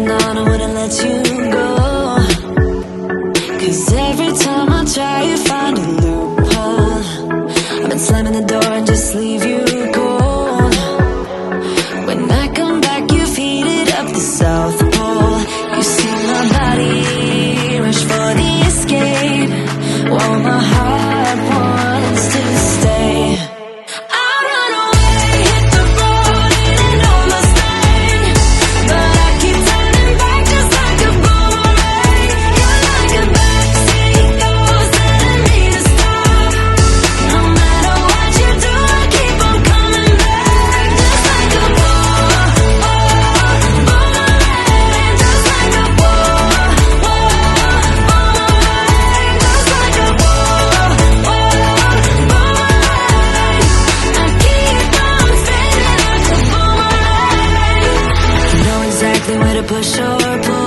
holding on, I wouldn't let you go. 'Cause every time I try, you find a loophole. I've been slamming the door and just leave you cold. When I come back, you've heated up the South Pole. You see my body rush for the escape, while my heart wants to stay. Where to push or pull.